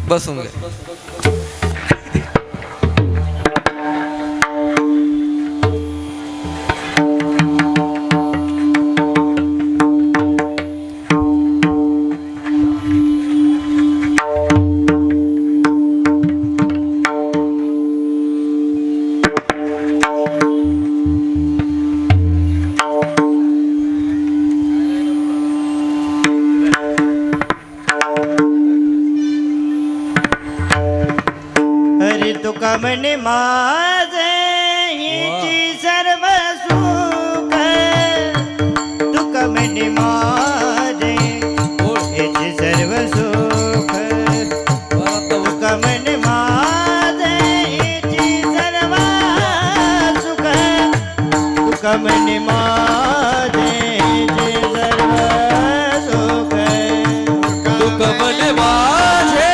बसून घे. तुका म्हणे माझे हिची सर्व सुख तुका म्हणे माझे हिची सर्व सुख तुका म्हणे माझे हिची सर्व सुख तुका म्हणे माझे हिची सर्व सुख तुका म्हणे माझे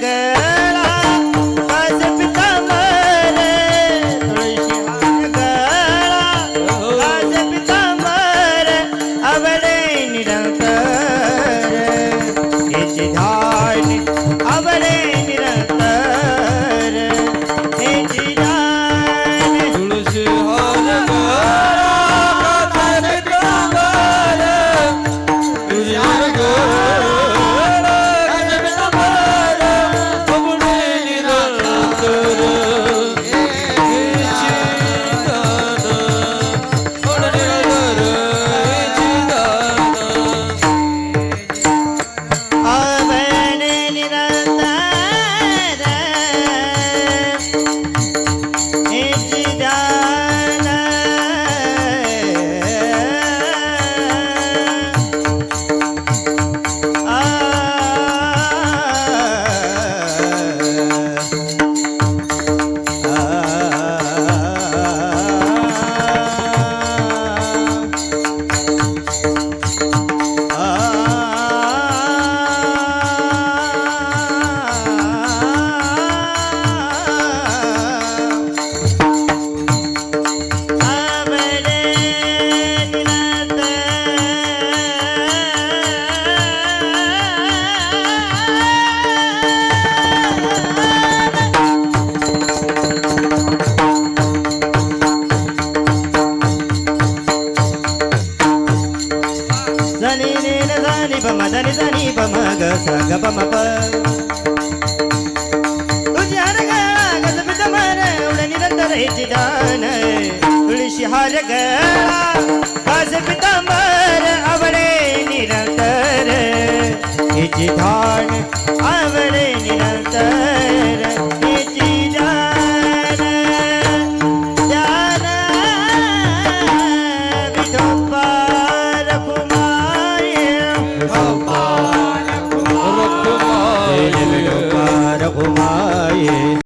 गळा कास पितांबर तुळशी हार गळा कास पितांबर आवडे निरंतर हेची ध्यान आवडे निरंतर हेची ध्यान तुळशी हार गळा कास पितांबर तुळशी हार गळा कास पितांबर आवडे निरंतर हेची दान आवडे निरंतर आवडे निरंतर हेची ध्यान zani ni na zani pa ma zani zani pa ma ga sa ga pa ma pa तुझी हार गळा गज पितांबर एवढे निरंतर हेची दान तुळशी हार गळा कास पितांबर आवडे निरंतर हेची धान आवडे निरंतर